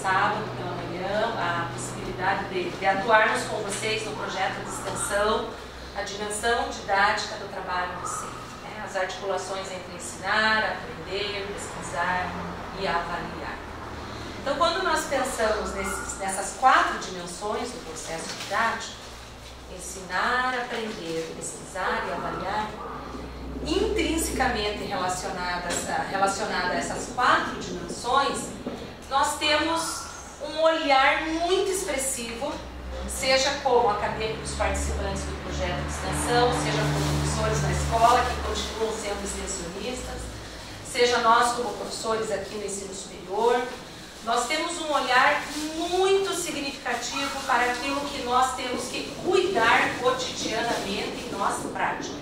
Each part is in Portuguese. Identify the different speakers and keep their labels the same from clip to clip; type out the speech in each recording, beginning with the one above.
Speaker 1: sábado pela manhã, a possibilidade de atuarmos com vocês no projeto de extensão, a dimensão didática do trabalho docente, né? As articulações entre ensinar, aprender, pesquisar e avaliar. Então, quando nós pensamos nessas 4 dimensões do processo didático, ensinar, aprender, pesquisar e avaliar, intrinsecamente relacionada a essas 4 dimensões, nós temos um olhar muito expressivo, seja como acadêmicos participantes do projeto de extensão, seja como professores na escola que continuam sendo extensionistas, seja nós como professores aqui no ensino superior. Nós temos um olhar muito significativo para aquilo que nós temos que cuidar cotidianamente em nossa prática.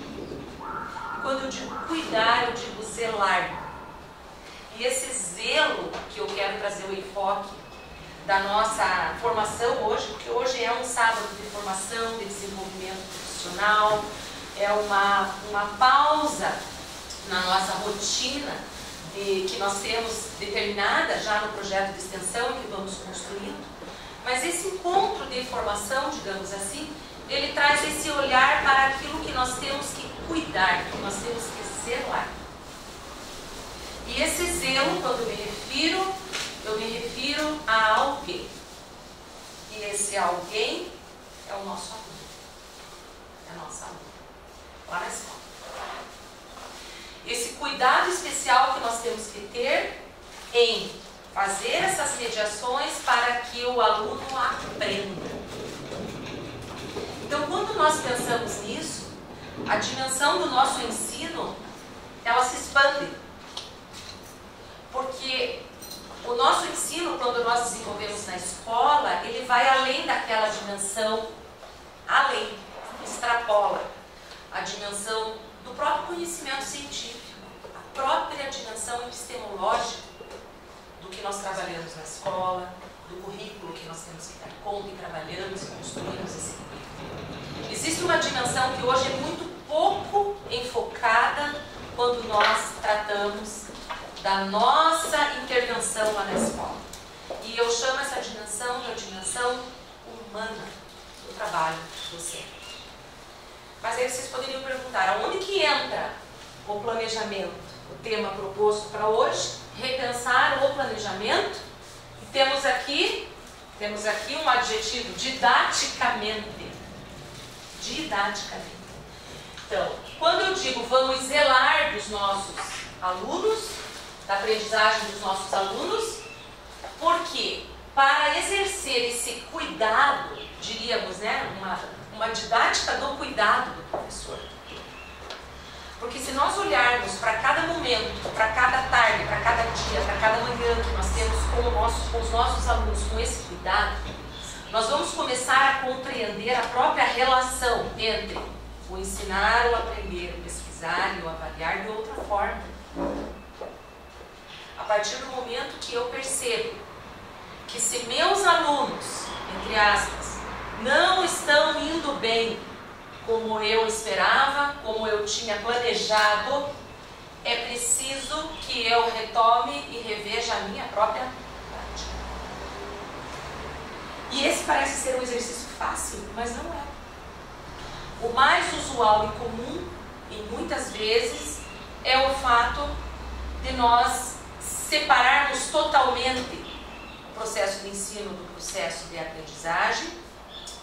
Speaker 1: Quando eu digo cuidar, eu digo zelar. E esse zelo que eu quero trazer o enfoque da nossa formação hoje, porque hoje é um sábado de formação, de desenvolvimento profissional, é uma pausa na nossa rotina que nós temos determinada já no projeto de extensão que vamos construindo. Mas esse encontro de formação, digamos assim, ele traz esse olhar para aquilo que nós temos que cuidar, que nós temos que zelar. E esse zelo, quando eu me refiro a alguém. E esse alguém é o nosso aluno. É a nossa aluna. Lá na escola. Esse cuidado especial que nós temos que ter em fazer essas mediações para que o aluno aprenda. Então, quando nós pensamos nisso, a dimensão do nosso ensino, ela se expande. Porque o nosso ensino, quando nós desenvolvemos na escola, ele vai além daquela dimensão, além, extrapola a dimensão do próprio conhecimento científico, a própria dimensão epistemológica do que nós trabalhamos na escola, do currículo que nós temos que dar conta e trabalhamos e construímos esse currículo. Existe uma dimensão que hoje é muito pouco enfocada quando nós tratamos da nossa intervenção lá na escola. E eu chamo essa dimensão de a dimensão humana do trabalho docente. Mas aí vocês poderiam perguntar, aonde que entra o planejamento? O tema proposto para hoje, repensar o planejamento. E temos aqui um adjetivo, didaticamente. Didaticamente. Então, quando eu digo vamos zelar dos nossos alunos, da aprendizagem dos nossos alunos, porque para exercer esse cuidado, diríamos, né, uma didática do cuidado do professor. Porque se nós olharmos para cada momento, para cada tarde, para cada dia, para cada manhã que nós temos com os nossos alunos com esse cuidado, nós vamos começar a compreender a própria relação entre o ensinar, o aprender, o pesquisar e o avaliar de outra forma. A partir do momento que eu percebo que se meus alunos, entre aspas, não estão indo bem como eu esperava, como eu tinha planejado, é preciso que eu retome e reveja a minha própria prática. E esse parece ser um exercício fácil, mas não é. O mais usual e comum, e muitas vezes, é o fato de nós separarmos totalmente o processo de ensino do processo de aprendizagem,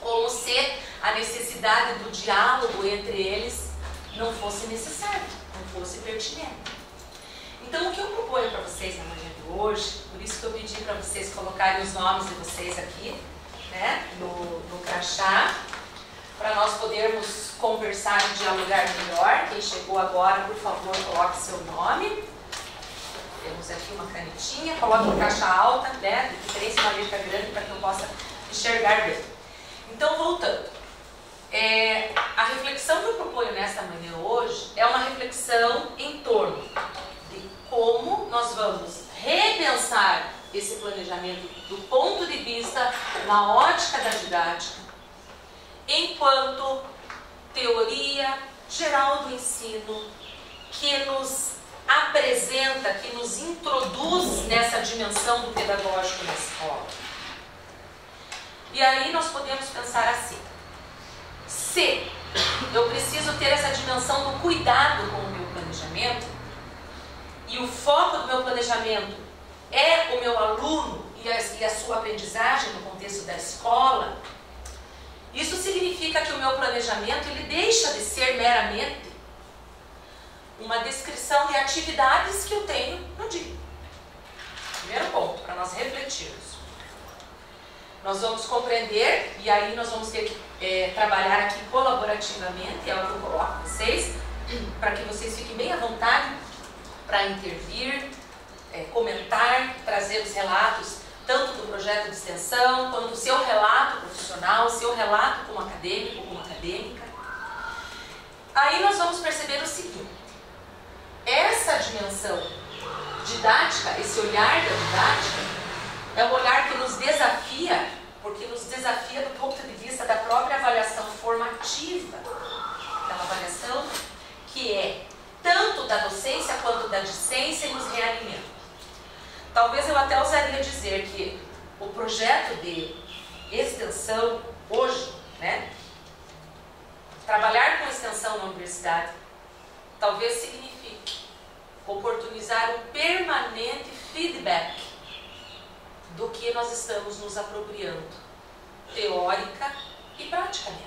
Speaker 1: como se a necessidade do diálogo entre eles não fosse necessário, não fosse pertinente. Então, o que eu proponho para vocês na manhã de hoje, por isso que eu pedi para vocês colocarem os nomes de vocês aqui, né, no crachá, para nós podermos conversar e dialogar melhor. Quem chegou agora, por favor, coloque seu nome. Temos aqui uma canetinha, coloque em caixa alta, né, de preferência uma letra grande para que eu possa enxergar bem. Então, voltando. A reflexão que eu proponho nesta manhã hoje é uma reflexão em torno de como nós vamos repensar esse planejamento do ponto de vista, na ótica da didática, enquanto teoria geral do ensino que nos apresenta, que nos introduz nessa dimensão do pedagógico na escola? E aí nós podemos pensar assim: se eu preciso ter essa dimensão do cuidado com o meu planejamento, e o foco do meu planejamento é o meu aluno e a sua aprendizagem no contexto da escola, isso significa que o meu planejamento ele deixa de ser meramente uma descrição de atividades que eu tenho no dia. Primeiro ponto, para nós refletirmos. Nós vamos compreender, e aí nós vamos ter que trabalhar aqui colaborativamente, é o que eu coloco para vocês, para que vocês fiquem bem à vontade para intervir, comentar, trazer os relatos, tanto do projeto de extensão, quanto do seu relato profissional, seu relato como acadêmico, como acadêmica. Aí nós vamos perceber o seguinte: essa dimensão didática, esse olhar da didática, é um olhar que nos desafia, porque nos desafia do ponto de vista da própria avaliação formativa, aquela avaliação que é tanto da docência quanto da discência e nos realimenta. Talvez eu até ousaria dizer que o projeto de extensão hoje, né, trabalhar com extensão na universidade, talvez signifique oportunizar um permanente feedback do que nós estamos nos apropriando, teórica e praticamente.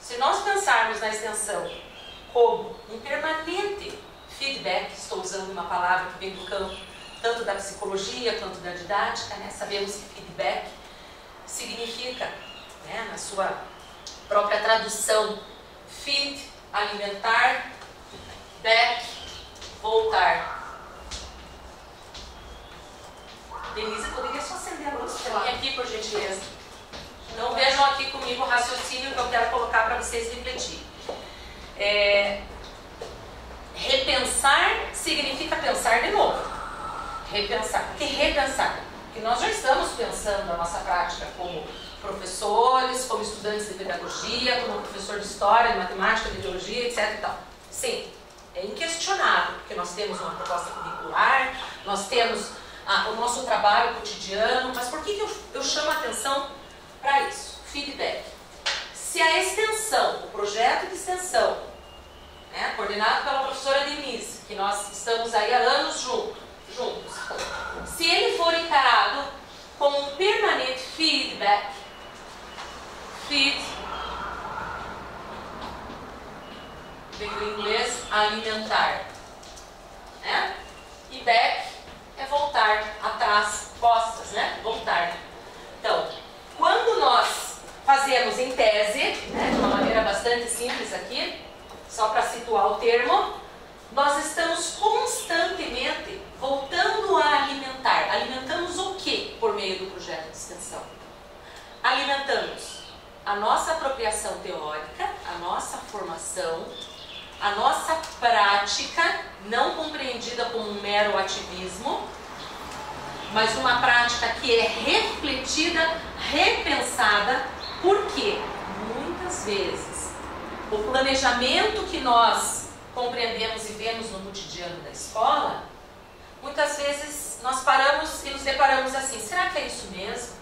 Speaker 1: Se nós pensarmos na extensão como um permanente feedback, estou usando uma palavra que vem do campo tanto da psicologia quanto da didática, né? Sabemos que feedback significa, né, na sua própria tradução, feed, alimentar, back, voltar. Denise, poderia só acender a luz para mim aqui, por gentileza? Não vejam aqui comigo o raciocínio que eu quero colocar para vocês refletirem. Repensar significa pensar de novo. Repensar. Por que repensar? Porque nós já estamos pensando a nossa prática como professores, como estudantes de pedagogia, como professor de história, de matemática, de biologia, etc. e tal. Sim, é inquestionável, porque nós temos uma proposta curricular, nós temos o nosso trabalho cotidiano, mas por que eu chamo a atenção para isso? Feedback. Se a extensão, o projeto de extensão, né, coordenado pela professora Denise, que nós estamos aí há anos juntos, se ele for encarado como um permanente feedback, feed, vem do inglês alimentar, né? E back é voltar atrás, costas, né? Voltar. Então, quando nós fazemos em tese, né, de uma maneira bastante simples aqui, só para situar o termo, nós estamos constantemente voltando a alimentar. Alimentamos o que por meio do projeto de extensão? Alimentamos a nossa apropriação teórica, a nossa formação, a nossa prática, não compreendida como um mero ativismo, mas uma prática que é refletida, repensada, porque muitas vezes o planejamento que nós compreendemos e vemos no cotidiano da escola, muitas vezes nós paramos e nos deparamos assim: será que é isso mesmo?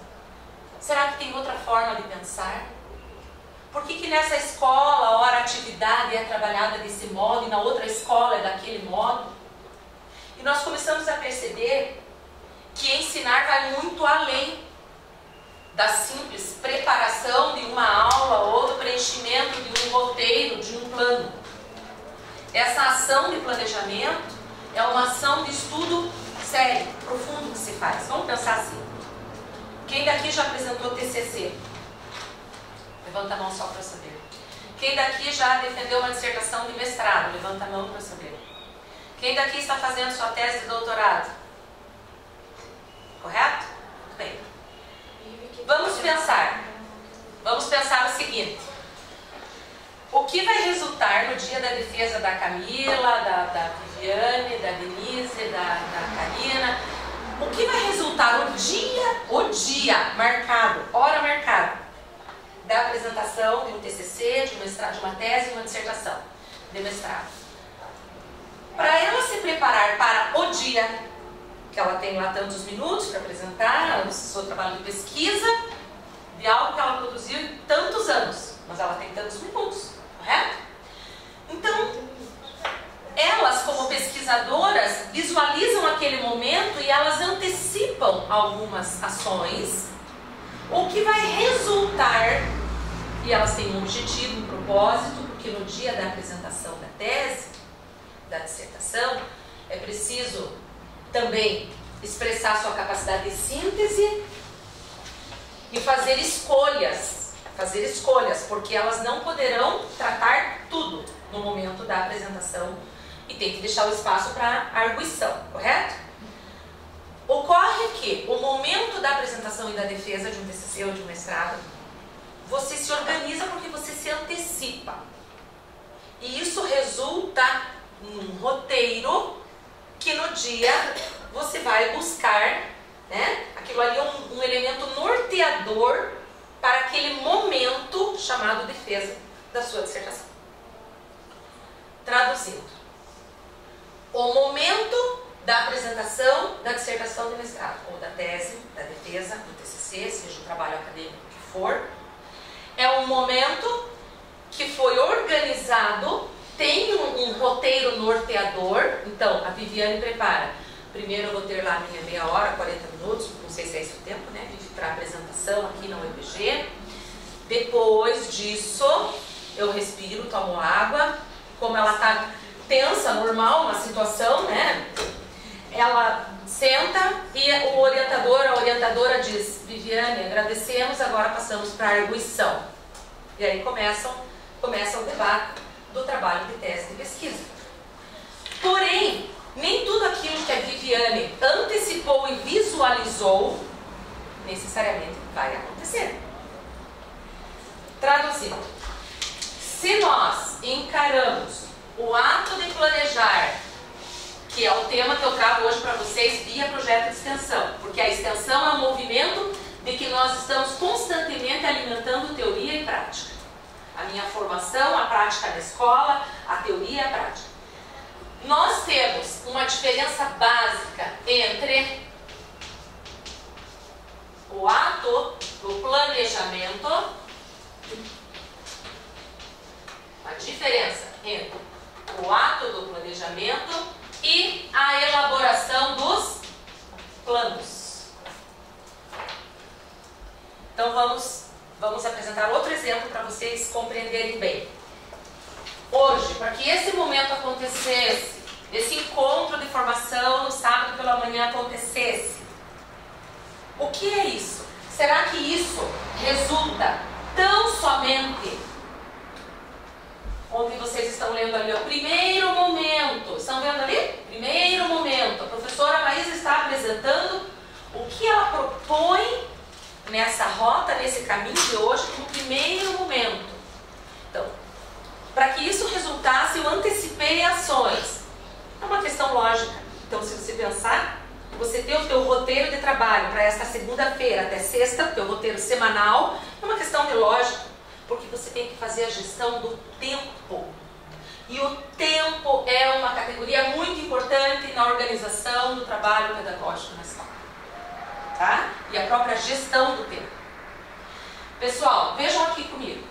Speaker 1: Será que tem outra forma de pensar? Por que nessa escola, ora, a atividade é trabalhada desse modo e na outra escola é daquele modo? E nós começamos a perceber que ensinar vai muito além da simples preparação de uma aula ou do preenchimento de um roteiro, de um plano. Essa ação de planejamento é uma ação de estudo sério, profundo que se faz. Vamos pensar assim. Quem daqui já apresentou TCC? Levanta a mão só para saber. Quem daqui já defendeu uma dissertação de mestrado? Levanta a mão para saber. Quem daqui está fazendo sua tese de doutorado? Correto? Muito bem. Vamos pensar. Vamos pensar o seguinte. O que vai resultar no dia da defesa da Camila, da Viviane, da Denise, da Karina? O que vai resultar o dia marcado, hora marcada, da apresentação de um TCC, de um mestrado, de uma tese, de uma dissertação de mestrado? Para ela se preparar para o dia, que ela tem lá tantos minutos para apresentar o seu trabalho de pesquisa, de algo que ela produziu em tantos anos, mas ela tem tantos minutos, correto? Então, elas como pesquisadoras visualizam aquele momento e elas antecipam algumas ações, o que vai resultar, e elas têm um objetivo, um propósito, porque no dia da apresentação da tese, da dissertação, é preciso também expressar sua capacidade de síntese e fazer escolhas, porque elas não poderão tratar tudo no momento da apresentação e tem que deixar o espaço para arguição, correto? Ocorre que o momento da apresentação e da defesa de um TCC ou de um mestrado, você se organiza porque você se antecipa. E isso resulta num roteiro que no dia você vai buscar, né? Aquilo ali é um elemento norteador para aquele momento chamado defesa da sua dissertação. Traduzindo, o momento da apresentação da dissertação de mestrado, ou da tese, da defesa, do TCC, seja o trabalho acadêmico que for, é um momento que foi organizado, tem um roteiro norteador. Então, a Viviane prepara. Primeiro eu vou ter lá minha meia hora, 40 minutos, não sei se é esse o tempo, né, para apresentação aqui na UEPG. Depois disso, eu respiro, tomo água. Como ela está tensa, normal, na situação, né, ela senta e o orientador, a orientadora diz: Viviane, agradecemos, agora passamos para a arguição. E aí começa o debate do trabalho de tese de pesquisa. Porém, nem tudo aquilo que a Viviane antecipou e visualizou necessariamente vai acontecer. Traduzindo, se nós encaramos o ato de planejar, que é o tema que eu trago hoje para vocês via projeto de extensão, porque a extensão é um movimento de que nós estamos constantemente alimentando teoria e prática. A minha formação, a prática na escola, a teoria e a prática. Nós temos uma diferença básica entre o ato do planejamento, a diferença entre o ato do planejamento e a elaboração dos planos. Então vamos apresentar outro exemplo para vocês compreenderem bem. Hoje, para que esse momento acontecesse, esse encontro de formação no sábado pela manhã acontecesse, o que é isso? Será que isso resulta tão somente, onde vocês estão lendo ali, o primeiro momento, estão vendo ali? Primeiro momento, a professora Maísa está apresentando o que ela propõe nessa rota, nesse caminho de hoje, como primeiro momento. Então, para que isso resultasse, eu antecipei ações. É uma questão lógica. Então, se você pensar, você tem o teu roteiro de trabalho para esta segunda-feira até sexta, o teu roteiro semanal, é uma questão de lógica, porque você tem que fazer a gestão do tempo. E o tempo é uma categoria muito importante na organização do trabalho pedagógico na escola. Tá? E a própria gestão do tempo. Pessoal, vejam aqui comigo.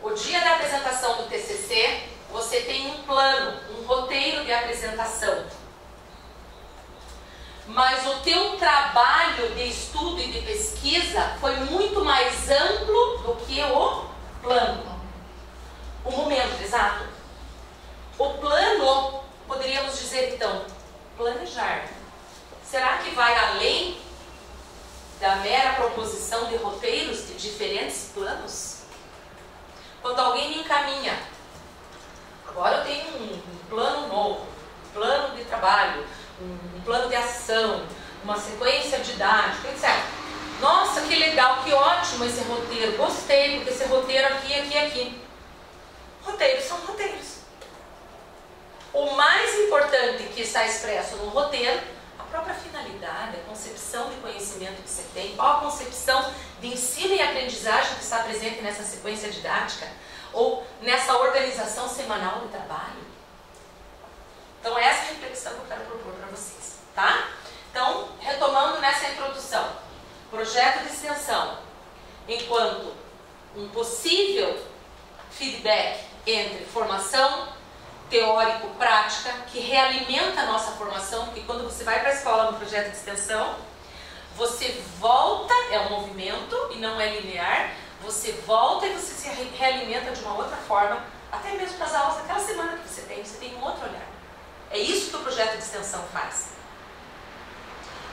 Speaker 1: O dia da apresentação do TCC, você tem um plano, um roteiro de apresentação. Mas o teu trabalho de estudo e de pesquisa foi muito mais amplo do que o plano. O momento exato. O plano, poderíamos dizer então, planejar. Será que vai além da mera proposição de roteiros de diferentes planos? Quando alguém me encaminha, agora eu tenho um plano novo, um plano de trabalho, um plano de ação, uma sequência didática, etc. Nossa, que legal, que ótimo esse roteiro, gostei, porque esse roteiro aqui. Roteiros são roteiros. O mais importante que está expresso no roteiro, a própria finalidade, a concepção de conhecimento que você tem, qual a concepção de ensino e aprendizagem que está presente nessa sequência didática ou nessa organização semanal de trabalho. Então essa é a reflexão que eu quero propor para vocês, tá? Então, retomando nessa introdução, projeto de extensão, enquanto um possível feedback entre formação teórico-prática, que realimenta a nossa formação, porque quando você vai para a escola no projeto de extensão, você volta, é um movimento e não é linear, você volta e você se realimenta de uma outra forma, até mesmo para as aulas daquela semana que você tem um outro olhar. É isso que o projeto de extensão faz.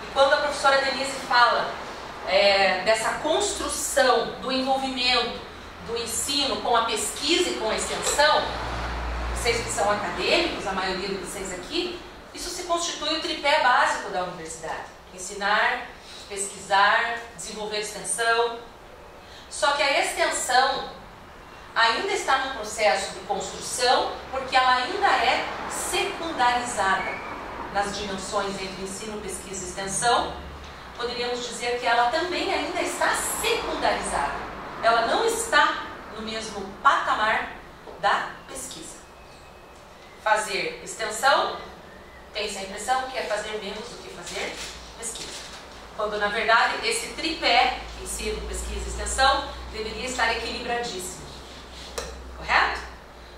Speaker 1: E quando a professora Denise fala dessa construção do envolvimento do ensino com a pesquisa e com a extensão, vocês que são acadêmicos, a maioria de vocês aqui, isso se constitui o tripé básico da universidade. Ensinar, pesquisar, desenvolver extensão. Só que a extensão ainda está num processo de construção, porque ela ainda é secundarizada nas dimensões entre ensino, pesquisa e extensão. Poderíamos dizer que ela também ainda está secundarizada. Ela não está no mesmo patamar da pesquisa. Fazer extensão, tem-se a impressão que é fazer menos do que fazer pesquisa. Quando, na verdade, esse tripé, ensino, pesquisa e extensão, deveria estar equilibradíssimo. Correto?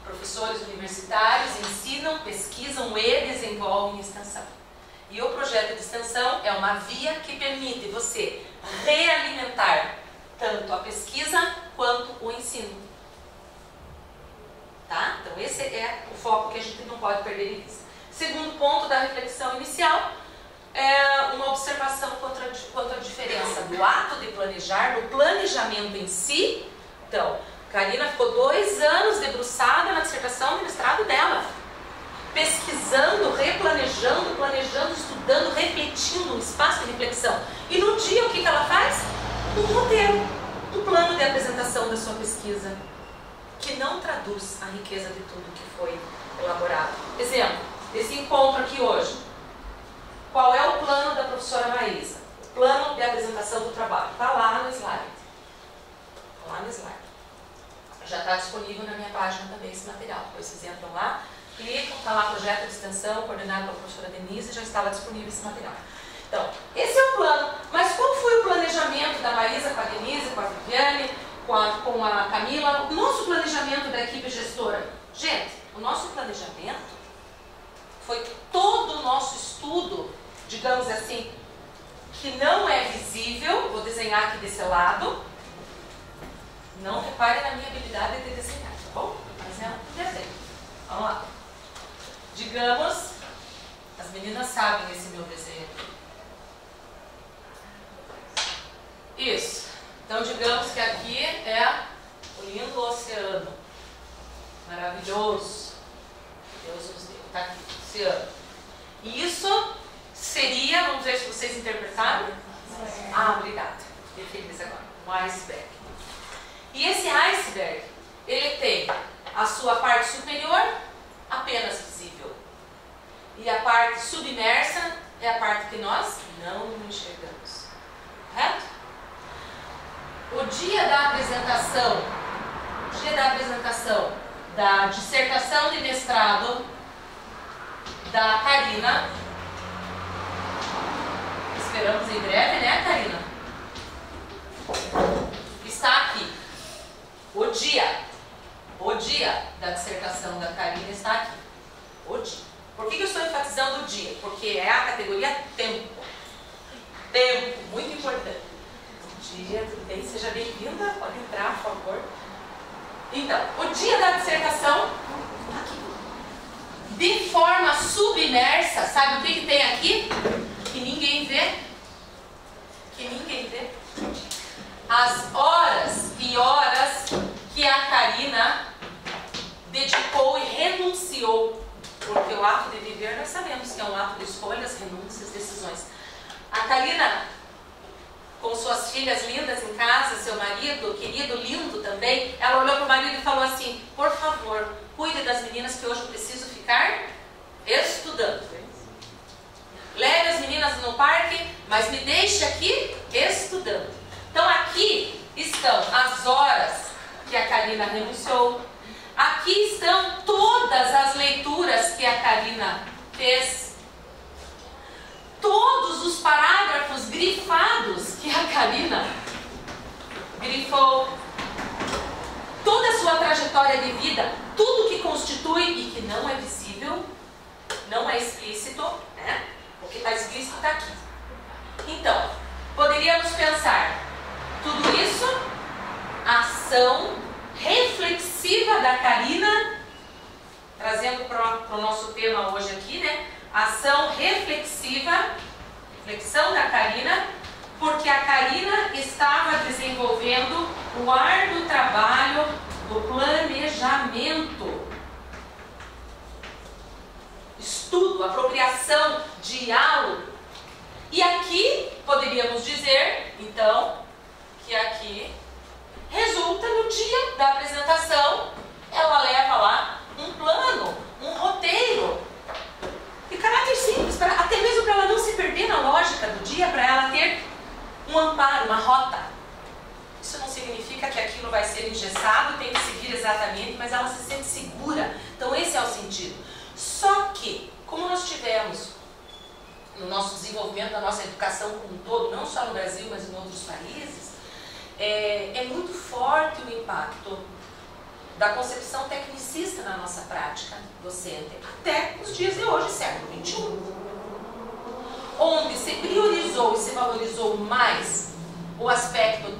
Speaker 1: Professores universitários ensinam, pesquisam e desenvolvem extensão. E o projeto de extensão é uma via que permite você realimentar tanto a pesquisa quanto o ensino. Tá? Então esse é o foco que a gente não pode perder de vista. Segundo ponto da reflexão inicial é uma observação quanto à diferença do ato de planejar, do planejamento em si. Então, Karina ficou 2 anos debruçada na dissertação de mestrado dela, pesquisando, replanejando, planejando, estudando, refletindo, um espaço de reflexão. E no dia o que ela faz? Um roteiro, um plano de apresentação da sua pesquisa, que não traduz a riqueza de tudo que foi elaborado. Exemplo, esse encontro aqui hoje. Qual é o plano da professora Maísa? O plano de apresentação do trabalho. Está lá no slide. Está lá no slide. Já está disponível na minha página também esse material. Depois vocês entram lá, clicam, está lá projeto de extensão, coordenado pela professora Denise, já estava disponível esse material. Então, esse é o plano. Mas qual foi o planejamento da Maísa com a Denise, com a Viviane, com a Camila? O nosso planejamento da equipe gestora? Gente, o nosso planejamento foi todo o nosso estudo, digamos assim, que não é visível. Vou desenhar aqui desse lado. Não repare na minha habilidade de desenhar, tá bom? Mas é um desenho. Vamos lá. Digamos, as meninas sabem esse meu desenho aqui. Isso. Então, digamos que aqui é o lindo oceano. Maravilhoso. Deus nos deu. Está aqui, oceano. E isso seria, vamos ver se vocês interpretaram. Ah, obrigada. Fiquei feliz agora. Um iceberg. E esse iceberg, ele tem a sua parte superior apenas visível. E a parte submersa é a parte que nós não enxergamos. Correto? O dia da apresentação da dissertação de mestrado da Karina, esperamos em breve, né, Karina? Está aqui. O dia da dissertação da Karina está aqui. O dia. Por que eu estou enfatizando o dia? Porque é a categoria tempo. Tempo, muito importante. Dia, tudo bem? Seja bem-vinda, pode entrar, por favor. Então, o dia da dissertação, aqui. De forma submersa, sabe o que tem aqui? Que ninguém vê. Que ninguém vê. As horas e horas que a Karina dedicou e renunciou. Porque o ato de viver nós sabemos que é um ato de escolhas, renúncias, decisões. A Karina, com suas filhas lindas em casa, seu marido, querido, lindo também, ela olhou para o marido e falou assim: por favor, cuide das meninas que hoje eu preciso ficar estudando. Leve as meninas no parque, mas me deixe aqui estudando. Então aqui estão as horas que a Karina renunciou. Aqui estão todas as leituras que a Karina fez todos os parágrafos grifados que a Karina grifou, toda a sua trajetória de vida, tudo que constitui e que não é visível, não é explícito, né? O que está explícito está aqui. Então, poderíamos pensar, tudo isso, a ação reflexiva da Karina, trazendo para o nosso tema hoje aqui, né? Ação reflexiva, reflexão da Karina, porque a Karina estava desenvolvendo o árduo trabalho do planejamento, estudo, apropriação, diálogo. E aqui poderíamos dizer, então, que aqui resulta no dia da apresentação, ela leva lá um plano, um roteiro, de caráter simples, até mesmo para ela não se perder na lógica do dia, para ela ter um amparo, uma rota. Isso não significa que aquilo vai ser engessado, tem que seguir exatamente, mas ela se sente segura. Então esse é o sentido. Só que, como nós tivemos no nosso desenvolvimento da nossa educação como um todo, não só no Brasil, mas em outros países, é muito forte o impacto da concepção tecnicista na nossa prática docente, até os dias de hoje, século XXI, onde se priorizou e se valorizou mais o aspecto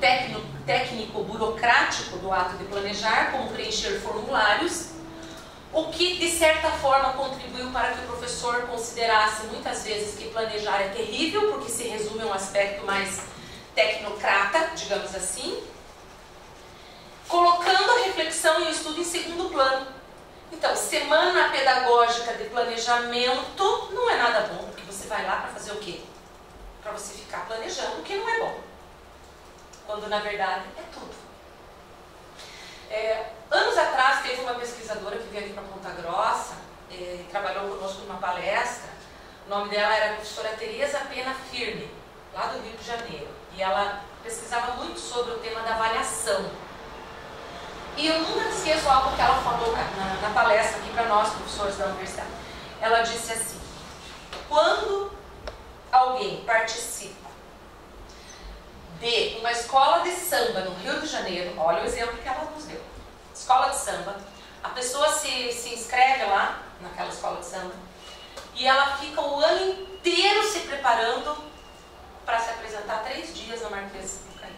Speaker 1: técnico-burocrático do ato de planejar, como preencher formulários, o que de certa forma contribuiu para que o professor considerasse muitas vezes que planejar é terrível, porque se resume a um aspecto mais tecnocrata, digamos assim, colocando a reflexão e o estudo em segundo plano. Então, semana pedagógica de planejamento não é nada bom, porque você vai lá para fazer o quê? Para você ficar planejando o que não é bom, quando na verdade é tudo. Anos atrás teve uma pesquisadora que veio aqui para Ponta Grossa, trabalhou conosco numa palestra. O nome dela era a professora Tereza Pena Firme, lá do Rio de Janeiro, e ela pesquisava muito sobre o tema da avaliação. E eu nunca esqueço algo que ela falou na palestra aqui para nós, professores da universidade. Ela disse assim: quando alguém participa de uma escola de samba no Rio de Janeiro, olha o exemplo que ela nos deu, escola de samba, a pessoa se inscreve lá naquela escola de samba e ela fica o ano inteiro se preparando para se apresentar 3 dias na Marquês do Caí.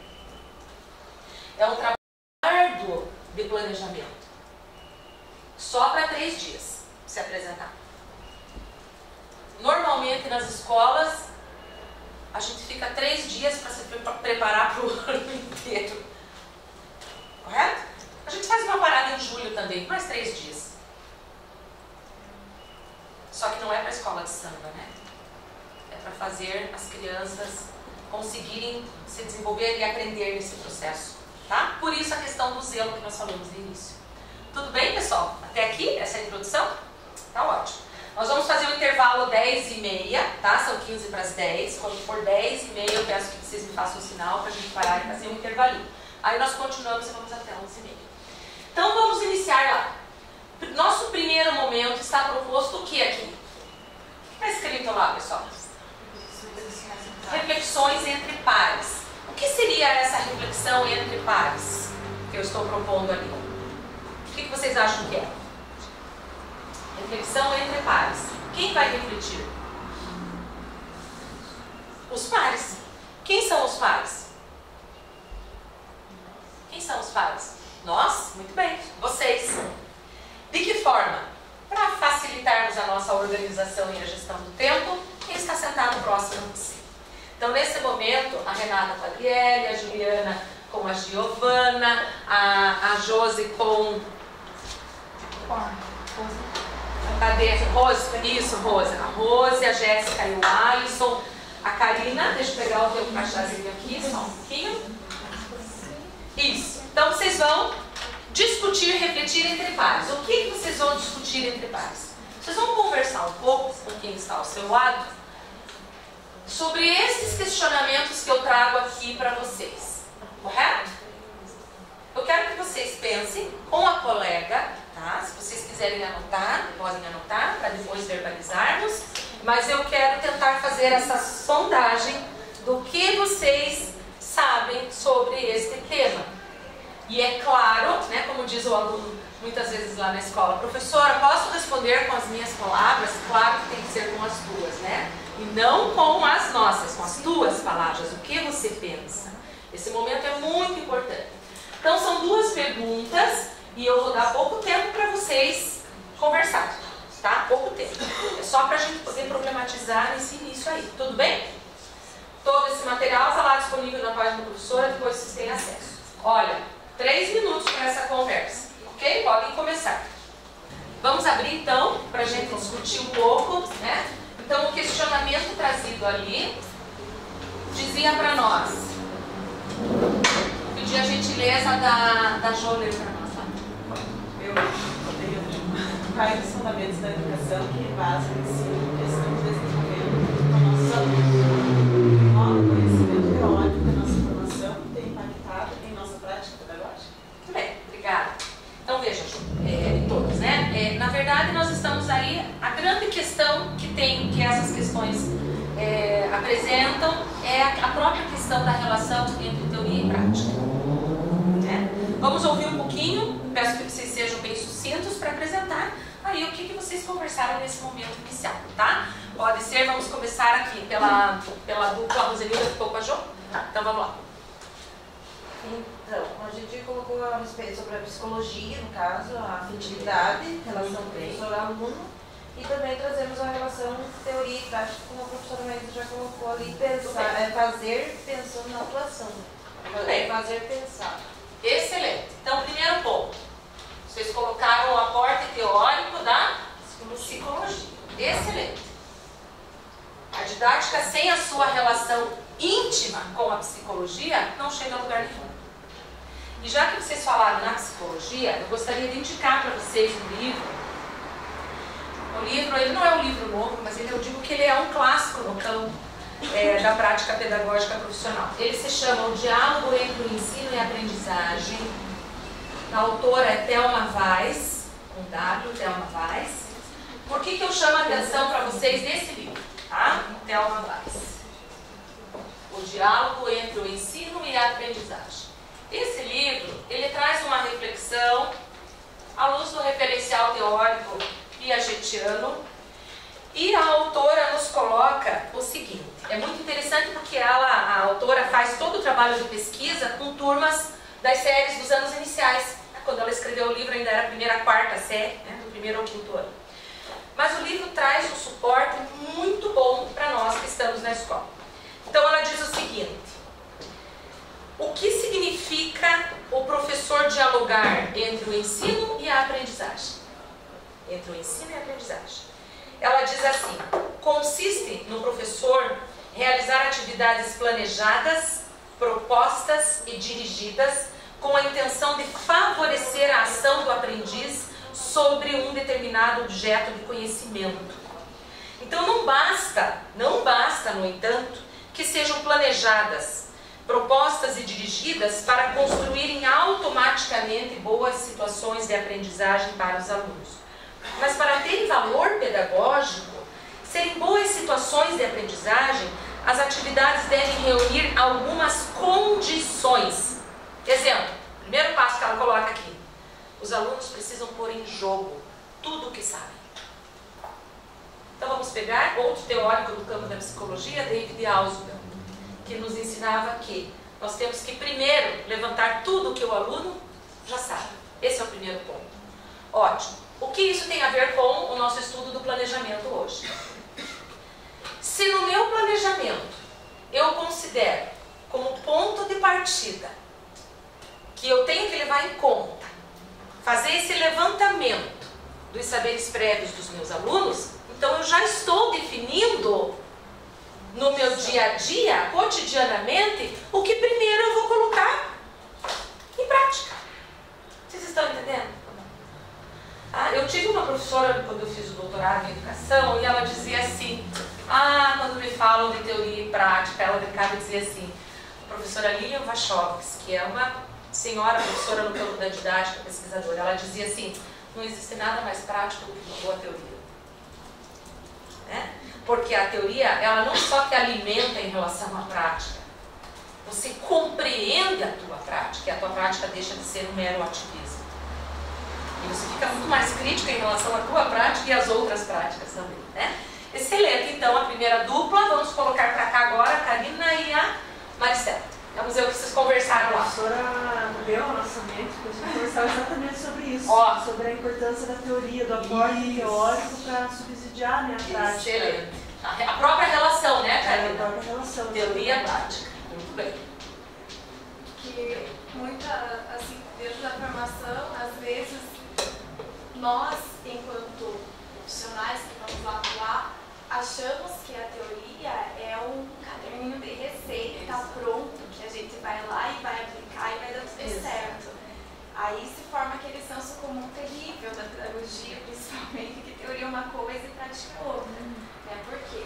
Speaker 1: É um trabalho árduo de planejamento, só para 3 dias se apresentar. Normalmente nas escolas a gente fica 3 dias para se preparar para o ano inteiro, correto? A gente faz uma parada em julho também, mais 3 dias. Só que não é para a escola de samba, né? É para fazer as crianças conseguirem se desenvolver e aprender nesse processo, tá? Por isso a questão do zelo que nós falamos no início. Tudo bem, pessoal? Até aqui, essa é a introdução? Tá ótimo. Nós vamos fazer um intervalo 10h30, tá? São 15 para as 10. Quando for 10h30, eu peço que vocês me façam o sinal para a gente parar e fazer um intervalinho. Aí nós continuamos e vamos até 11h30. Então vamos iniciar lá. Nosso primeiro momento está proposto o que aqui? O que está escrito lá, pessoal? Reflexões entre pares. O que seria essa reflexão entre pares que eu estou propondo ali? O que vocês acham que é? Reflexão entre pares. Quem vai refletir? Os pares. Quem são os pares? Quem são os pares? Nós? Muito bem. Vocês. De que forma? Para facilitarmos a nossa organização e a gestão do tempo, quem está sentado próximo de si? Então, nesse momento, a Renata com a Adriele, a Juliana com a Giovana, a Josi com... Cadê? Rose, isso, Rose. A Rose, a Jéssica e o Alisson. A Karina, deixa eu pegar o teu crachazinho aqui, só um pouquinho. Isso. Então vocês vão discutir, refletir entre pares. O que vocês vão discutir entre pares? Vocês vão conversar um pouco com quem está ao seu lado sobre esses questionamentos que eu trago aqui para vocês. Correto? Eu quero que vocês pensem com a colega, tá? Se vocês quiserem anotar, podem anotar, para depois verbalizarmos, mas eu quero tentar fazer essa sondagem do que vocês sabem sobre este tema. E é claro, né, como diz o aluno muitas vezes lá na escola, professora, posso responder com as minhas palavras? Claro que tem que ser com as tuas, né? E não com as nossas, com as tuas palavras, o que você pensa. Esse momento é muito importante. Então são duas perguntas e eu vou dar pouco tempo para vocês conversarem, tá? Pouco tempo. É só para a gente poder problematizar nesse início aí, tudo bem? Todo esse material está lá disponível na página da professora, depois vocês têm acesso. Olha, 3 minutos para essa conversa, ok? Podem começar. Vamos abrir então, para a gente discutir um pouco, né? Então o questionamento trazido ali dizia para nós, vou pedir a gentileza da Joler para nós lá.
Speaker 2: Eu odeio quais os fundamentos da educação que embasam o ensino que estamos desenvolvendo com nossos alunos. Qual o conhecimento teórico da nossa formação tem impactado em nossa prática pedagógica?
Speaker 1: Muito bem, obrigada. Então veja, todos, né? Na verdade nós estamos aí, a grande questão que essas questões apresentam é a própria questão da relação entre teoria e prática. Né? Vamos ouvir um pouquinho, peço que vocês sejam bem sucintos para apresentar aí o que vocês conversaram nesse momento inicial, tá? Pode ser, vamos começar aqui pela dupla Roselilda, ficou com a Jo? Então vamos lá.
Speaker 3: Então, a gente colocou a respeito sobre a psicologia, no caso, a afetividade, relação professor-aluno, e também trazemos a relação teoria e prática, como a professora Maísa já colocou ali, pensar, fazer pensando na atuação. Fazer pensar.
Speaker 1: Excelente. Então, primeiro ponto. Vocês colocaram o aporte teórico da psicologia. Excelente. A didática sem a sua relação íntima com a psicologia não chega a lugar nenhum. E já que vocês falaram na psicologia, eu gostaria de indicar para vocês um livro. O livro, ele não é um livro novo, mas eu digo que ele é um clássico no campo da prática pedagógica profissional. Ele se chama O Diálogo entre o Ensino e a Aprendizagem. A autora é Thelma Weiss, com W, Thelma Weiss. Por que eu chamo a atenção para vocês nesse livro? Tá? Thelma Weiss. O Diálogo entre o Ensino e a Aprendizagem. Esse livro, ele traz uma reflexão à luz do referencial teórico piagetiano, e a autora nos coloca o seguinte, é muito interessante porque a autora faz todo o trabalho de pesquisa com turmas das séries dos anos iniciais. Quando ela escreveu o livro ainda era a primeira, quarta série, né, do primeiro ao quinto ano. Mas o livro traz um suporte muito bom para nós que estamos na escola. Então ela diz o seguinte, o que significa o professor dialogar entre o ensino e a aprendizagem? Entre o ensino e a aprendizagem. Ela diz assim, consiste no professor realizar atividades planejadas, propostas e dirigidas com a intenção de favorecer a ação do aprendiz sobre um determinado objeto de conhecimento. Então não basta, no entanto, que sejam planejadas, propostas e dirigidas para construírem automaticamente boas situações de aprendizagem para os alunos. Mas para terem valor pedagógico, serem boas situações de aprendizagem, as atividades devem reunir algumas condições. Exemplo, primeiro passo que ela coloca aqui. Os alunos precisam pôr em jogo tudo o que sabem. Então vamos pegar outro teórico do campo da psicologia, David Ausubel, que nos ensinava que nós temos que primeiro levantar tudo o que o aluno já sabe. Esse é o primeiro ponto. Ótimo. O que isso tem a ver com o nosso estudo do planejamento hoje? Se no meu planejamento eu considero como ponto de partida que eu tenho que levar em conta, fazer esse levantamento dos saberes prévios dos meus alunos, então eu já estou definindo no meu dia a dia, cotidianamente, o que primeiro eu vou colocar em prática. Vocês estão entendendo? Eu tive uma professora quando eu fiz o doutorado em educação e ela dizia assim, quando me falam de teoria e prática, ela brincava e dizia assim, a professora Lilian Wachowski, que é uma senhora professora no campo da didática, pesquisadora, ela dizia assim, não existe nada mais prático do que uma boa teoria. né? Porque a teoria, ela não só te alimenta em relação à prática, você compreende a tua prática, e a tua prática deixa de ser um mero ativismo. E você fica muito mais crítico em relação à tua prática e às outras práticas também, né? Excelente, então, a primeira dupla, vamos colocar para cá agora a Karina e a Maricela. Vamos ver o que vocês conversaram lá.
Speaker 2: A professora deu a nossa mente, porque a gente conversava exatamente sobre isso, sobre a importância da teoria, do aporte teórico para subsidiar, né, a prática.
Speaker 1: Excelente. A própria relação, né, Karina?
Speaker 2: A própria relação.
Speaker 1: Teoria e prática. Muito bem.
Speaker 4: Que muita, assim, dentro da formação, às vezes, nós, enquanto profissionais que vamos lá atuar, achamos que a teoria é um caderninho de receita, está pronto, que a gente vai lá e vai aplicar e vai dar tudo certo. Aí se forma aquele senso comum terrível da pedagogia, principalmente, que teoria é uma coisa e prática é outra. Né? Por quê?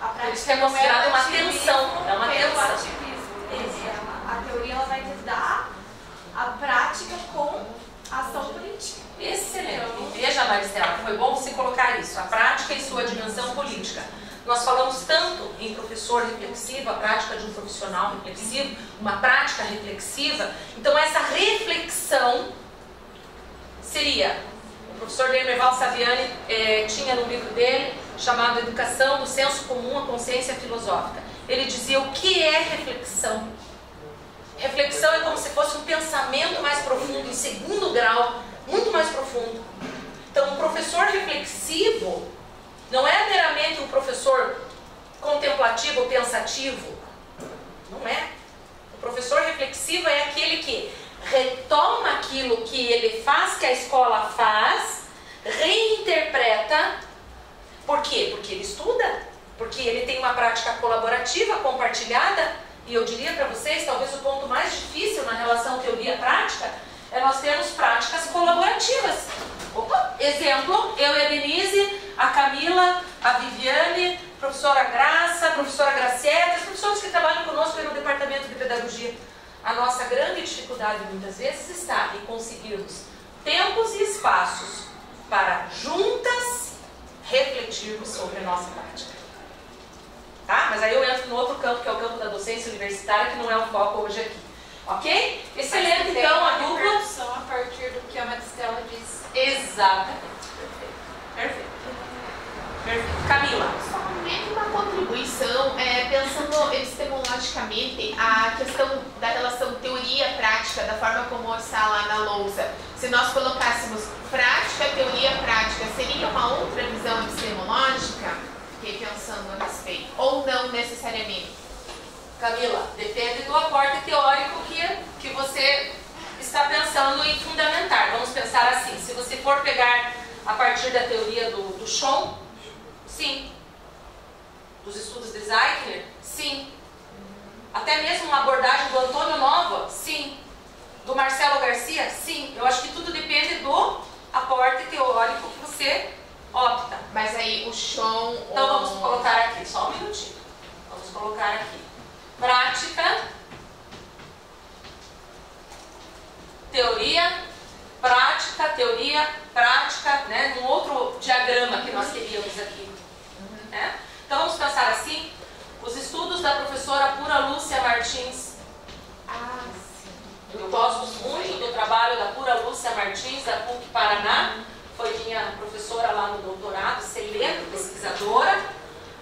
Speaker 4: A prática
Speaker 1: isso é considerado uma tensão, é uma tensão.
Speaker 4: Ativismo. A teoria ela vai te dar a prática com ação política.
Speaker 1: Excelente. Veja, Maricela, foi bom você colocar isso, a prática e sua dimensão política. Nós falamos tanto em professor reflexivo, a prática de um profissional reflexivo, uma prática reflexiva. Então essa reflexão seria, o professor Dermerval Saviani tinha no livro dele, chamado Educação do Senso Comum à Consciência Filosófica. Ele dizia o que é reflexão. Reflexão é como se fosse um pensamento mais profundo, em segundo grau, muito mais profundo. Então, um professor reflexivo não é meramente um professor contemplativo ou pensativo. Não é. O professor reflexivo é aquele que retoma aquilo que ele faz, que a escola faz, reinterpreta. Por quê? Porque ele estuda, porque ele tem uma prática colaborativa, compartilhada. E eu diria para vocês, talvez o ponto mais difícil na relação teoria-prática é nós termos práticas colaborativas. Opa, exemplo, eu e a Denise, a Camila, a Viviane, a professora Graça, a professora Gracieta, as professoras que trabalham conosco no departamento de pedagogia. A nossa grande dificuldade muitas vezes está em conseguirmos tempos e espaços para juntas refletirmos sobre a nossa prática. Tá? Mas aí eu entro no outro campo, que é o campo da docência universitária, que não é o foco hoje aqui. Ok? Excelente, então, a dupla.
Speaker 4: A partir do que a Maricela disse.
Speaker 1: Exatamente. Perfeito. Perfeito. Camila.
Speaker 5: Somente uma contribuição, pensando epistemologicamente, a questão da relação teoria-prática, da forma como está lá na lousa. Se nós colocássemos prática, teoria, prática, seria uma outra visão epistemológica? Fiquei pensando a respeito. Ou não necessariamente?
Speaker 1: Camila, depende do aporte teórico que você está pensando em fundamentar. Vamos pensar assim, se você for pegar a partir da teoria do Schoen, sim. Dos estudos de Zeichner, sim. Até mesmo uma abordagem do Antônio Nova, sim. Do Marcelo Garcia, sim. Eu acho que tudo depende do aporte teórico que você opta.
Speaker 5: Mas aí o Schoen...
Speaker 1: Então vamos colocar aqui, só um minutinho. Vamos colocar aqui. Prática, teoria, prática, né? Num outro diagrama que nós queríamos aqui. Né? Então vamos pensar assim, os estudos da professora Pura Lúcia Martins. Eu gosto muito do trabalho da Pura Lúcia Martins, da PUC Paraná. Foi minha professora lá no doutorado, excelente pesquisadora.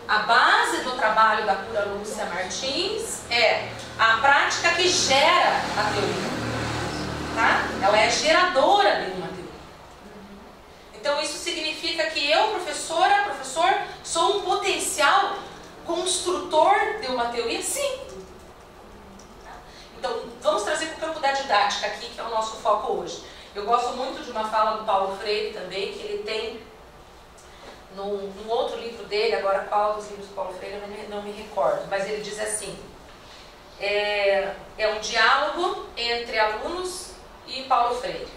Speaker 1: A base do trabalho da Pura Lúcia Martins é a prática que gera a teoria. Tá? Ela é geradora de uma teoria. Então isso significa que eu, professor, sou um potencial construtor de uma teoria? Sim. Então vamos trazer para o campo da didática aqui, que é o nosso foco hoje. Eu gosto muito de uma fala do Paulo Freire também, que ele tem num outro livro dele, agora qual dos livros do Paulo Freire eu não me recordo, mas ele diz assim, é um diálogo entre alunos e Paulo Freire.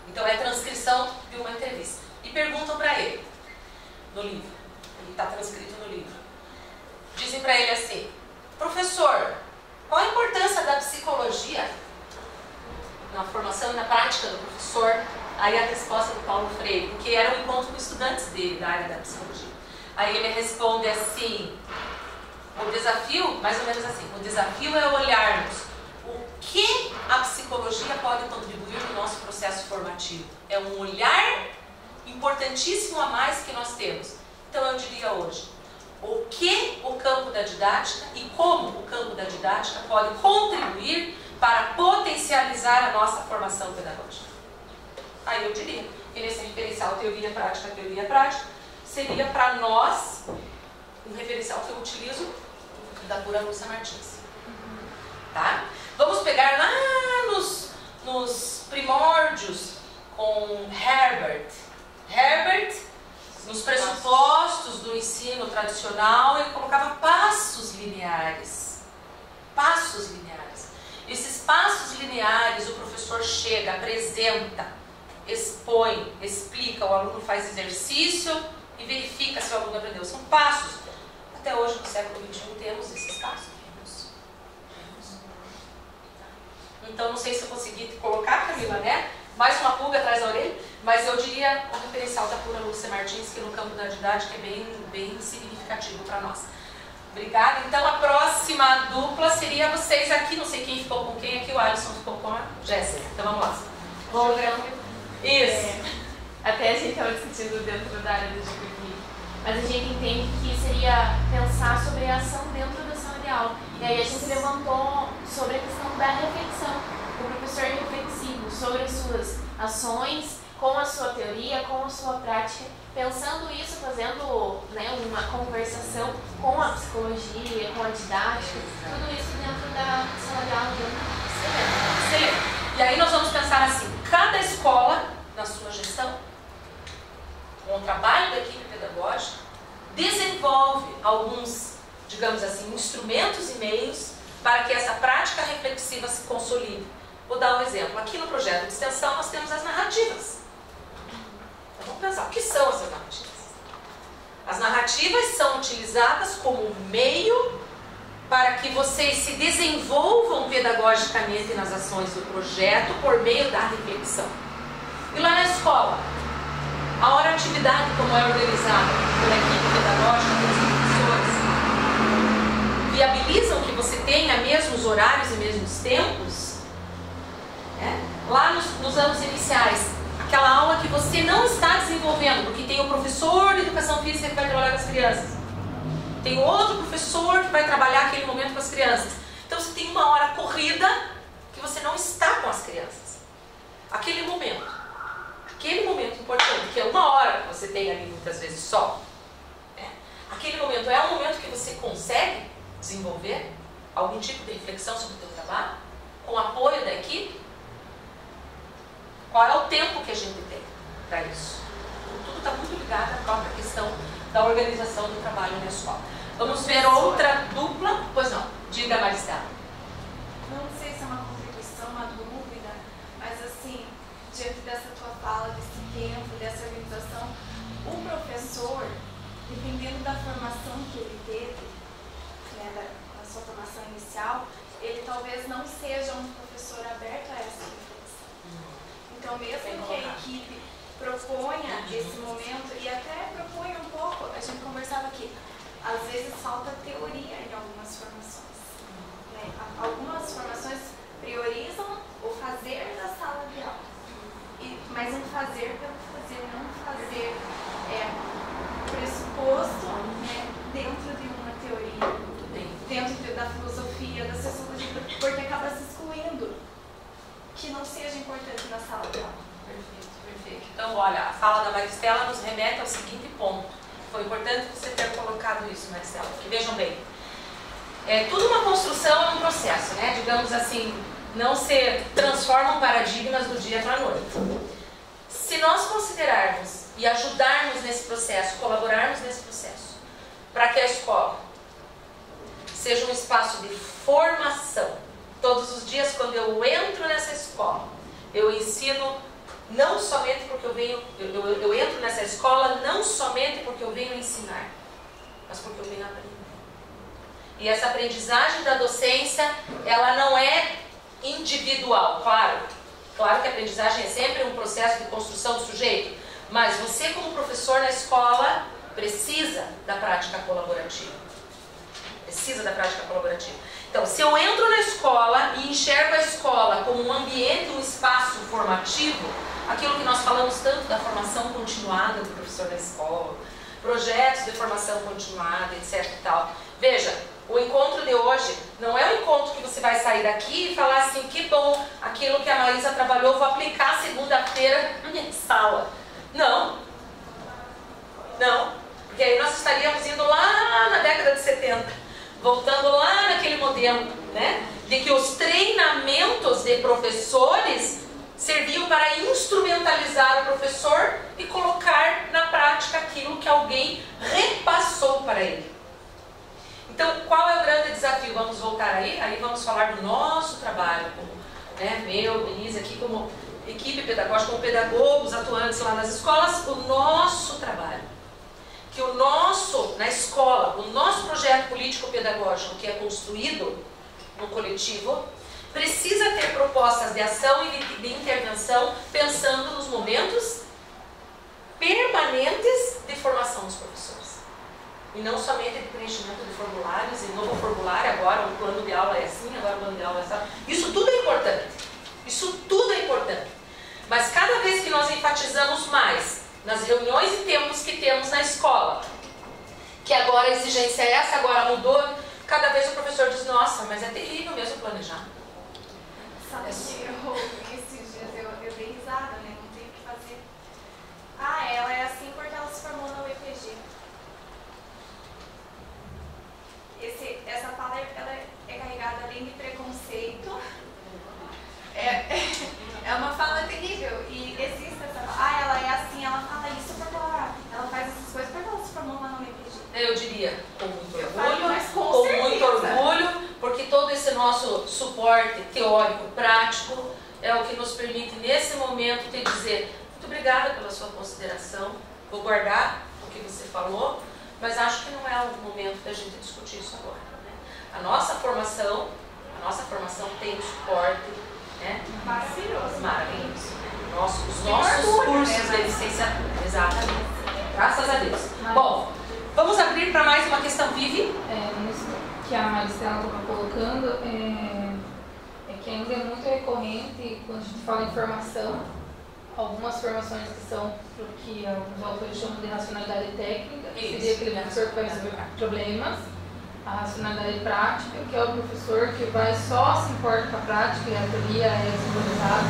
Speaker 1: Então é transcrição de uma entrevista. E perguntam para ele, no livro, ele está transcrito no livro, dizem para ele assim, professor, qual a importância da psicologia na formação e na prática do professor? Aí a resposta do Paulo Freire, porque era um encontro com estudantes dele, da área da psicologia. Aí ele responde assim, o desafio, mais ou menos assim, o desafio é olharmos o que a psicologia pode contribuir no nosso processo formativo. É um olhar importantíssimo a mais que nós temos. Então eu diria hoje, o que o campo da didática e como o campo da didática pode contribuir para potencializar a nossa formação pedagógica. Aí eu diria que nesse referencial teoria prática, seria para nós um referencial que eu utilizo da Pura Lúcia Martins. Tá? Vamos pegar lá nos primórdios com Herbert. Herbert, nos pressupostos do ensino tradicional, ele colocava passos lineares. Passos lineares. Esses passos lineares, o professor chega, apresenta, expõe, explica, o aluno faz exercício e verifica se o aluno aprendeu. São passos. Até hoje, no século XXI, temos esses passos. Então, não sei se eu consegui colocar, Camila, né? Mais uma pulga atrás da orelha, mas eu diria o referencial da Pura Lúcia Martins, que no campo da didática é bem significativo para nós. Obrigada. Então, a próxima dupla seria vocês aqui. Não sei quem ficou com quem aqui. O Alisson ficou com a Jéssica. Então, vamos lá.
Speaker 5: Bom, então,
Speaker 1: isso.
Speaker 5: Até a gente estava discutindo dentro da área do GPP, mas a gente entende que seria pensar sobre a ação dentro da sala de aula. E aí a gente levantou sobre a questão da reflexão. O professor reflexivo sobre as suas ações, com a sua teoria, com a sua prática, pensando isso, fazendo, né, uma conversação com a psicologia, com a didática, tudo isso dentro da sala de aula.
Speaker 1: Excelente. E aí nós vamos pensar assim, cada escola, na sua gestão, com o trabalho da equipe pedagógica, desenvolve alguns, digamos assim, instrumentos e meios para que essa prática reflexiva se consolide. Vou dar um exemplo. Aqui no projeto de extensão nós temos as narrativas. Então vamos pensar, o que são essas narrativas? As narrativas são utilizadas como um meio para que vocês se desenvolvam pedagogicamente nas ações do projeto por meio da reflexão. E lá na escola, a hora atividade como é organizada pela equipe pedagógica, pelos professores, viabilizam que você tenha mesmos horários e mesmos tempos. Lá nos anos iniciais, aquela aula que você não está desenvolvendo, porque tem o professor de educação física que vai trabalhar com as crianças, tem outro professor que vai trabalhar aquele momento com as crianças. Então você tem uma hora corrida que você não está com as crianças. Aquele momento importante, que é uma hora que você tem ali muitas vezes só, aquele momento é um momento que você consegue desenvolver algum tipo de reflexão sobre o seu trabalho, com o apoio da equipe. Qual é o tempo que a gente tem para isso? Tudo está muito ligado à própria questão da organização do trabalho na escola. Vamos ver outra dupla. Pois não, diga, Maristela.
Speaker 4: Não sei se é uma contribuição, uma dúvida, mas assim, diante dessa tua fala, desse tempo, dessa organização, o professor, dependendo da formação que ele teve, né, da sua formação inicial, ele talvez não seja um professor aberto a essa reflexão. Então, mesmo que a equipe proponha esse momento, e até proponha um pouco, a gente conversava aqui, às vezes falta teoria em algumas formações. Né? Algumas formações priorizam o fazer da sala de aula, mas um fazer pelo fazer, não fazer pressuposto, né, dentro de uma teoria, dentro da filosofia, da sociologia, porque acaba se excluindo que não seja importante na sala de aula.
Speaker 1: Perfeito. Então, olha, a fala da Maristela nos remete ao seguinte ponto. Foi importante você ter colocado isso, Maristela, porque vejam bem, tudo uma construção é um processo, né? Digamos assim, não se transformam paradigmas do dia para a noite. Se nós considerarmos e ajudarmos nesse processo, colaborarmos nesse processo, para que a escola seja um espaço de formação, todos os dias quando eu entro nessa escola, eu ensino não somente porque eu entro nessa escola não somente porque eu venho ensinar, mas porque eu venho aprender. E essa aprendizagem da docência, ela não é individual, claro que a aprendizagem é sempre um processo de construção do sujeito, mas você como professor na escola, precisa da prática colaborativa. Precisa da prática colaborativa. Então, se eu entro na escola e enxergo a escola como um ambiente, um espaço formativo, aquilo que nós falamos tanto da formação continuada do professor na escola, projetos de formação continuada, etc. e tal. Veja, o encontro de hoje não é um encontro que você vai sair daqui e falar assim, que bom, aquilo que a Marisa trabalhou, vou aplicar segunda-feira na minha sala. Não. Não. Porque aí nós estaríamos indo lá na década de 70, voltando lá naquele modelo, né? De que os treinamentos de professores serviam para instrumentalizar o professor e colocar na prática aquilo que alguém repassou para ele. Então, qual é o grande desafio? Vamos voltar aí? Aí vamos falar do nosso trabalho, como, né, meu, Denise, aqui como equipe pedagógica, como pedagogos atuantes lá nas escolas, o nosso trabalho. Que o nosso, na escola, o nosso projeto político-pedagógico que é construído no coletivo, precisa ter propostas de ação e de intervenção pensando nos momentos permanentes de formação dos professores. E não somente de preenchimento de formulários, e novo formulário agora, o plano de aula é assim, agora o plano de aula é assim. Isso tudo é importante. Isso tudo é importante. Mas cada vez que nós enfatizamos mais nas reuniões e tempos que temos na escola, que agora a exigência é essa, agora mudou, cada vez o professor diz, nossa, mas é terrível mesmo planejar.
Speaker 4: Sabe que esses dias eu dei risada, né? Não tem o que fazer. Ah, ela é assim porque ela se formou na UEPG. Essa fala ela é carregada além de preconceito. É uma fala terrível. E existe essa fala. Ah, ela é assim, ela fala isso porque ela faz essas coisas porque ela se formou lá na UEPG.
Speaker 1: Eu diria com muito
Speaker 4: orgulho, mas com
Speaker 1: muito orgulho, porque todo esse nosso suporte teórico, prático, é o que nos permite nesse momento te dizer muito obrigada pela sua consideração, vou guardar o que você falou, mas acho que não é o momento da gente discutir isso agora. Né? A nossa formação tem um suporte, né?
Speaker 4: Maravilhoso.
Speaker 1: Maravilhoso. Os nossos cursos de licenciatura. Exatamente. Graças a Deus. Bom, vamos abrir para mais uma questão, Vivi?
Speaker 6: Nisso que a Maristela estava colocando, é que ainda é muito recorrente quando a gente fala em formação, algumas formações que são o que alguns autores chamam de racionalidade técnica, que seria aquele professor que vai resolver problemas, a racionalidade prática, que é o professor que vai só se importa com a prática e a teoria é simbolizada,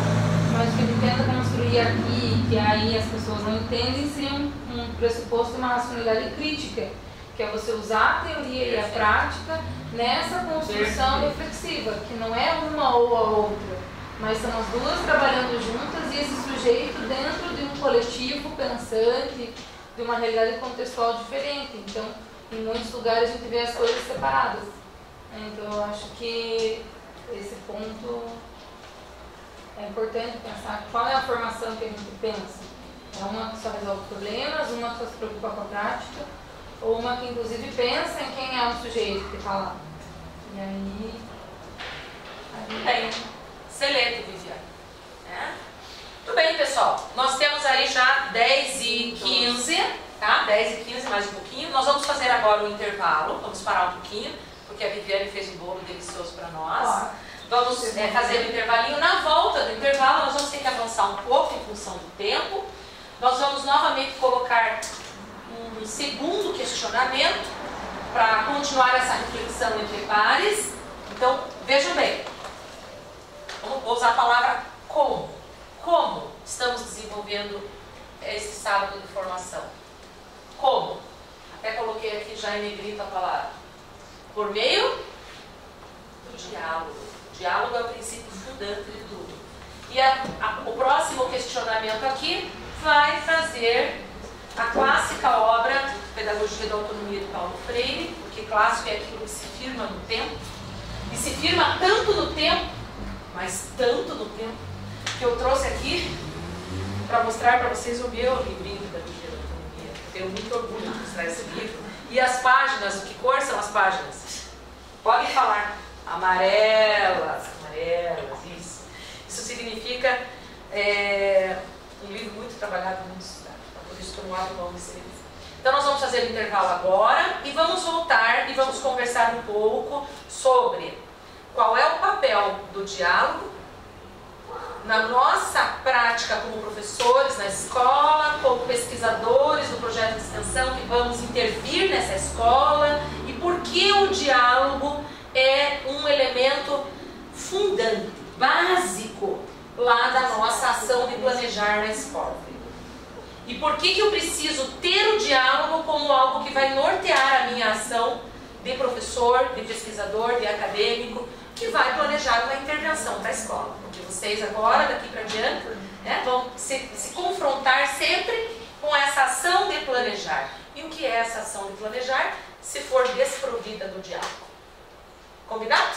Speaker 6: mas o que ele tenta construir aqui, que aí as pessoas não entendem, seria um pressuposto de uma racionalidade crítica, que é você usar a teoria e a prática nessa construção reflexiva, que não é uma ou a outra, mas são as duas trabalhando juntas e esse sujeito dentro de um coletivo pensante, de uma realidade contextual diferente. Então, em muitos lugares a gente vê as coisas separadas. Então, eu acho que esse ponto é importante pensar qual é a formação que a gente pensa. É uma que só resolve problemas, uma que só se preocupa com a prática, ou uma que inclusive pensa em quem é o sujeito que está lá. E aí...
Speaker 1: Bem, excelente, Viviane. Muito bem, pessoal. Nós temos aí já 10h15, tá? 10h15, mais um pouquinho. Nós vamos fazer agora o intervalo. Vamos parar um pouquinho, porque a Viviane fez um bolo delicioso para nós. Vamos fazer o intervalinho. Na volta do intervalo, nós vamos ter que avançar um pouco em função do tempo. Nós vamos novamente colocar um segundo questionamento para continuar essa reflexão entre pares. Então, vejam bem. Vou usar a palavra como. Como estamos desenvolvendo esse sábado de formação? Como? Até coloquei aqui já em negrito a palavra. Por meio do diálogo. O diálogo é o princípio fundante de tudo. E o próximo questionamento aqui vai fazer a clássica obra Pedagogia da Autonomia de Paulo Freire, porque clássico é aquilo que se firma no tempo. E se firma tanto no tempo, mas tanto no tempo, que eu trouxe aqui para mostrar para vocês o meu livrinho da Pedagogia da Autonomia. Eu tenho muito orgulho de mostrar esse livro. E as páginas, que cor são as páginas? Podem falar. Amarelas, isso. Isso significa um livro muito trabalhado, muito estudado. Por isso que eu não abro mão desse livro. Então nós vamos fazer o intervalo agora e vamos voltar e vamos conversar um pouco sobre qual é o papel do diálogo na nossa prática como professores na escola, como pesquisadores do projeto de extensão que vamos intervir nessa escola e por que o diálogo é um elemento fundante, básico lá da nossa ação de planejar na escola. E por que eu preciso ter o diálogo como algo que vai nortear a minha ação de professor, de pesquisador, de acadêmico, que vai planejar uma intervenção para a escola. Porque vocês agora, daqui para diante, né, vão se confrontar sempre com essa ação de planejar. E o que é essa ação de planejar se for desprovida do diálogo? Combinado?